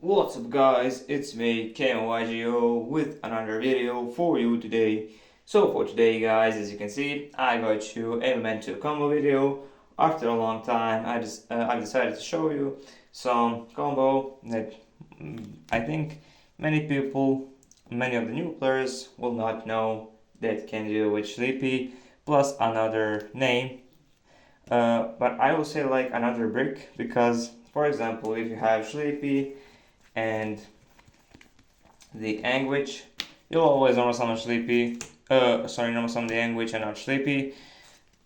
What's up guys, it's me Kema-YGO with another video for you today. So for today guys, as you can see, I got you a Memento combo video. After a long time, I decided to show you some combo that I think many people, many of the new players will not know that can do with shleepy plus another name. But I will say like another brick because, for example, if you have shleepy and the anguish, you'll always normal summon shleepy. Normal summon the anguish and not shleepy.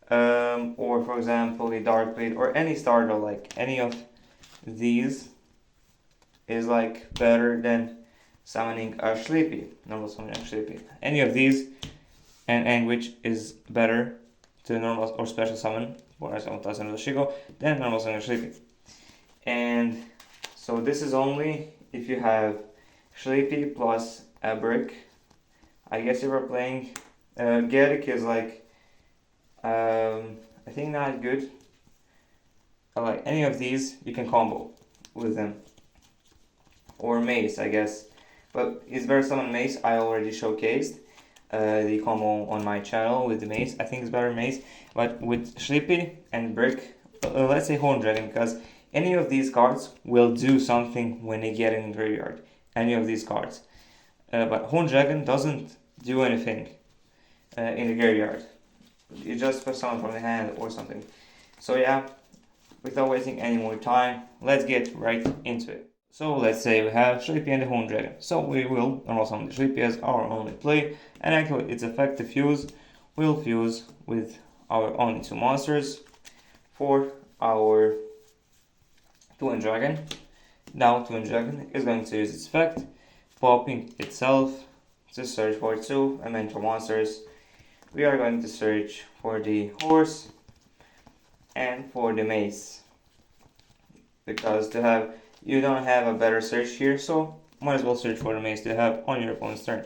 Or for example, the dark blade or any starter, like any of these is like better than summoning a shleepy. Normal summoning a shleepy. Any of these and anguish is better to normal or special summon for example yugioh than normal summon a shleepy. And so this is only if you have shleepy plus a brick. I guess if you're playing guode is like I think not good. Like any of these you can combo with them. Or mace, I guess. But it's better summon mace. I already showcased the combo on my channel with the mace. I think it's better mace. But with shleepy and brick, let's say horn dragon, because any of these cards will do something when they get in the graveyard. Any of these cards. But Horn Dragon doesn't do anything in the graveyard. You just put someone from the hand or something. So yeah, without wasting any more time, let's get right into it. So let's say we have shleepy and the Horn Dragon. So we will normal summon the shleepy as our only play, and actually its effect to fuse will fuse with our only two monsters for our Twin Dragon. Now Twin Dragon is going to use its effect, popping itself to search for two Memento monsters. We are going to search for the horse and for the mace, because you don't have a better search here, so might as well search for the mace to have on your opponent's turn.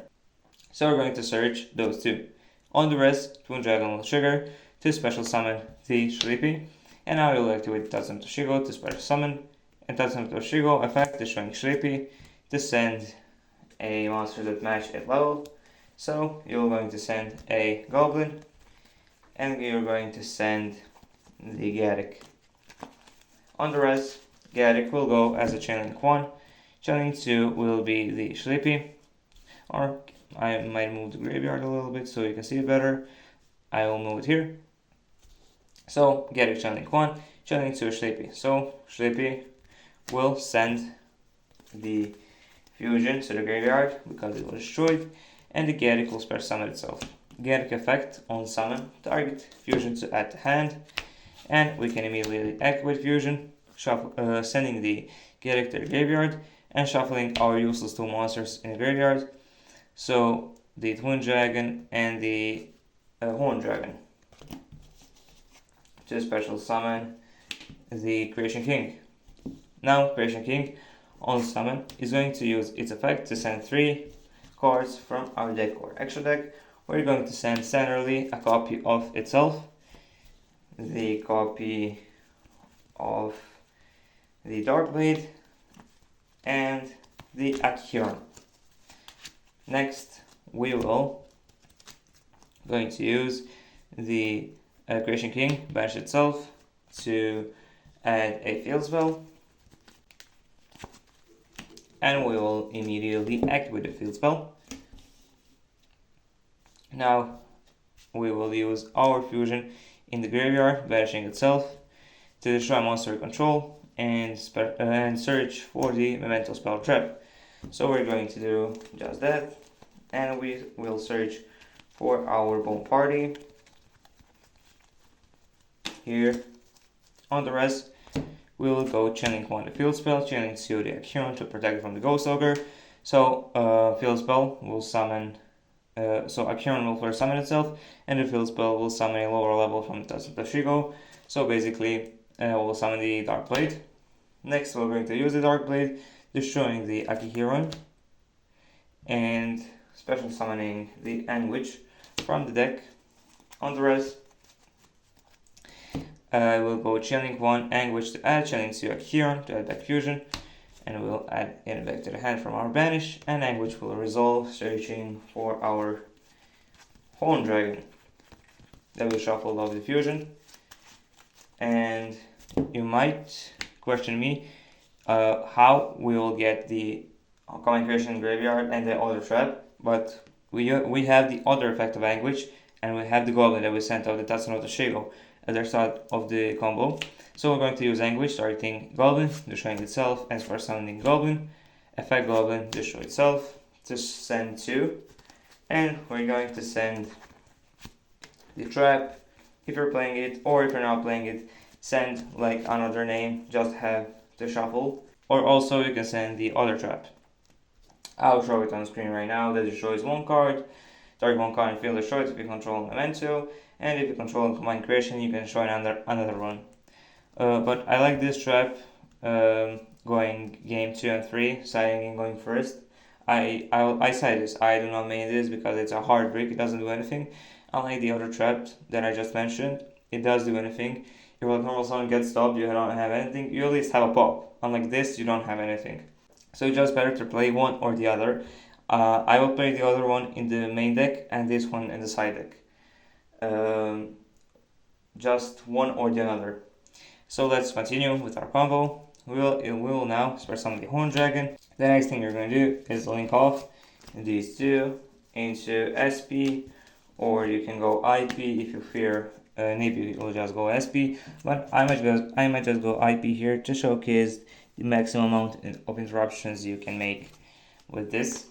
So we're going to search those two. On the rest, Twin Dragon will trigger to special summon the shleepy, and now you'll activate Tatsum Toshigo to special summon, and Tatsum Toshigo effect is showing shleepy to send a monster that match at level. So you're going to send a goblin, and you're going to send the Gaddock. On the rest, Gaddock will go as a Chain Link 1, Chain Link 2 will be the shleepy, or I might move the graveyard a little bit so you can see it better. I will move it here. So Gaddock Chain Link 1, Chain Link 2 shleepy. So shleepy will send the fusion to the graveyard because it was destroyed, and the Gaddock will special summon itself. Gaddock effect on summon, target fusion to add to hand, and we can immediately activate fusion, sending the Gaddock to the graveyard and shuffling our useless two monsters in the graveyard. So the Twin Dragon and the Horn Dragon to special summon the Creation King. Now Creation King on summon is going to use its effect to send 3 cards from our deck or extra deck. We're going to send centrally a copy of itself, the copy of the Dark Blade, and the Akiron. Next, we will going to use the Creation King, banish itself, to add a field spell, and we will immediately activate the field spell. Now we will use our fusion in the graveyard, banishing itself, to destroy monster control and search for the Memento spell trap. So we're going to do just that, and we will search for our Bone Party here. On the rest, we will go Chain Link 1 the field spell, Chain Link 2 the Akiron to protect it from the Ghost Ogre. So field spell will summon, so Akiron will first summon itself, and the field spell will summon a lower level from the Tatsum Toshigo. So basically, we'll summon the Dark Blade. Next, we're going to use the Dark Blade, destroying the Akiron, and special summoning the Anguish from the deck. On the rest, I will go Chain Link 1 Anguish to add, Chain Link 2 Akiron to add back fusion, and we'll add it back to the hand from our banish, and language will resolve, searching for our horn dragon. Then we shuffle off the fusion, and you might question me how we will get the common creation graveyard and the other trap, but we have the other effect of language, and we have the goblin that we sent out, the Tatsunoko Shigo, at the start of the combo. So we're going to use language, targeting goblin, destroying itself, and for summoning goblin, effect goblin, destroy itself, to send 2, and we're going to send the trap. If you're playing it, or if you're not playing it, send like another name, just have the shuffle, or also you can send the other trap. I'll show it on screen right now. That destroys 1 card, target 1 card and field destroyed if you control Memento, and if you control combined creation, you can destroy another one. But I like this trap going game 2 and 3, siding and going first. I side this. I do not main this because it's a hard brick, it doesn't do anything. Unlike the other trap that I just mentioned, it does do anything. If a normal summon gets stopped, you don't have anything, you at least have a pop. Unlike this, you don't have anything. So it's just better to play one or the other. I will play the other one in the main deck and this one in the side deck. Just one or the other. So let's continue with our combo. We will now spare summon the Horn Dragon. The next thing you're going to do is link off these two into SP, or you can go IP if you fear maybe you'll just go SP, but I might just go IP here to showcase the maximum amount of interruptions you can make with this.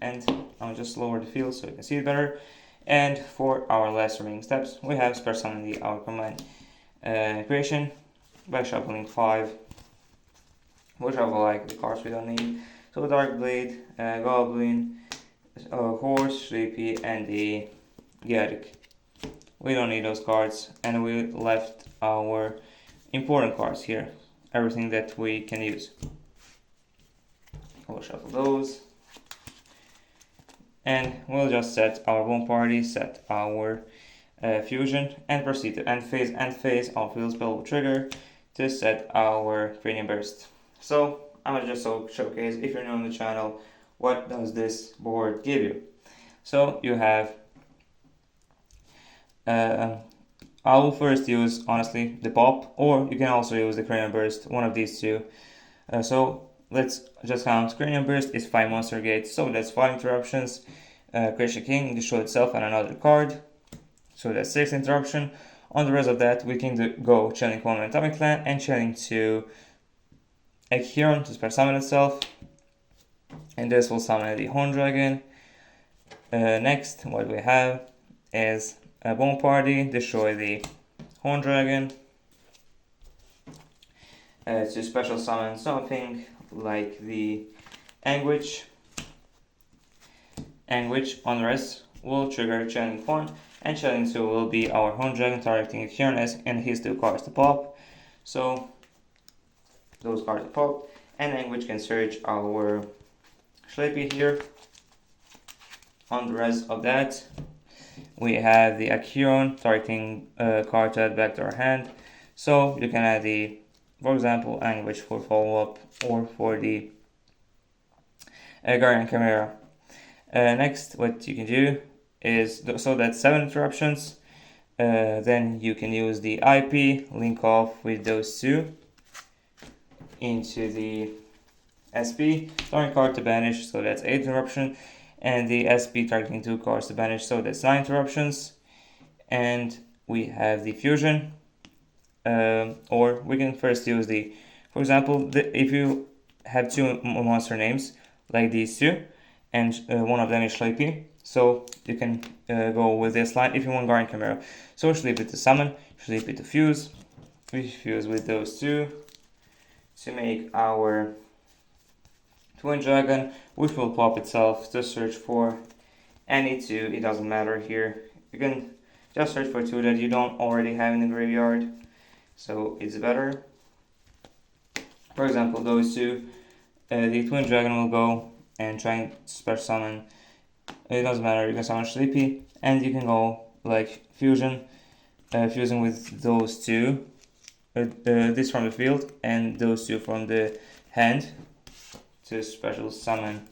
And I'll just lower the field so you can see it better. And for our last remaining steps, we have spare summon our command creation by shuffling 5. We'll shuffle like the cards we don't need. So Dark Blade, Goblin, Horse, Shleepy, and the guode. We don't need those cards, and we left our important cards here, everything that we can use. We'll shuffle those, and we'll just set our one party, set our fusion, and proceed to end phase on field spell will trigger to set our cranium burst. So I'm gonna just showcase, if you're new on the channel, what does this board give you. So you have I will first use, honestly, the pop, or you can also use the cranium burst, one of these two. So let's just count. Cranium burst is 5 monster gates, so that's 5 interruptions. Creation King, destroy itself and another card, so that's 6 interruption. On the rest of that, we can go channeling 1 Atomic Clan and channeling 2 Huron to spare summon itself, and this will summon the Horn Dragon. Next, what we have is a Bone Party, destroy the Horn Dragon. To special summon something like the Anguish. Anguish on the rest will trigger channeling 1, and channeling 2 will be our Horn Dragon targeting Huron and his 2 cards to pop. So those cards to pop, and Anguish can search our Shleepy here. On the rest of that, we have the Huron targeting card to add back to our hand. So you can add the, for example, Anguish for follow-up, or for the Guardian Chimera. Next, what you can do is, so that's 7 interruptions. Then you can use the IP, link off with those 2 into the SP, throwing card to banish, so that's 8 interruption. And the SP targeting 2 cards to banish, so that's 9 interruptions. And we have the fusion, or we can first use the, for example, if you have 2 monster names like these 2, and one of them is Shleepy, so you can go with this line if you want Guardian Chimera. So Shleepy to summon, Shleepy to fuse. We fuse with those 2 to make our Twin Dragon, which will pop itself to search for any 2, it doesn't matter here. You can just search for 2 that you don't already have in the graveyard, so it's better. For example, those 2, the Twin Dragon will go and try and spare summon. It doesn't matter, you can summon Shleepy, and you can go like fusion, fusing with those 2, this from the field and those 2 from the hand. to special summon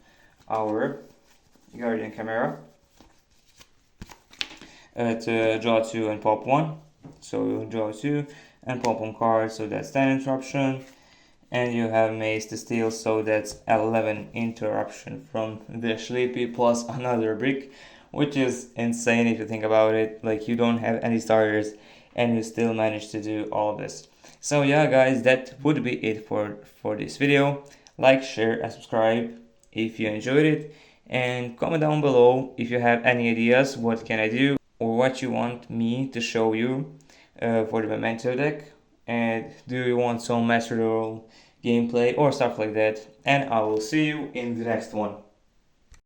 our Guardian Camera. To draw 2 and pop 1. So you draw 2 and pop 1 card, so that's 10 interruption. And you have Mace to steal, so that's 11 interruption from the Shleepy plus another brick, which is insane if you think about it. Like, you don't have any starters and you still manage to do all this. So yeah guys, that would be it for this video. Like, share and subscribe if you enjoyed it, and comment down below if you have any ideas what can I do or what you want me to show you for the Memento deck, and do you want some master duel gameplay or stuff like that. And I will see you in the next one.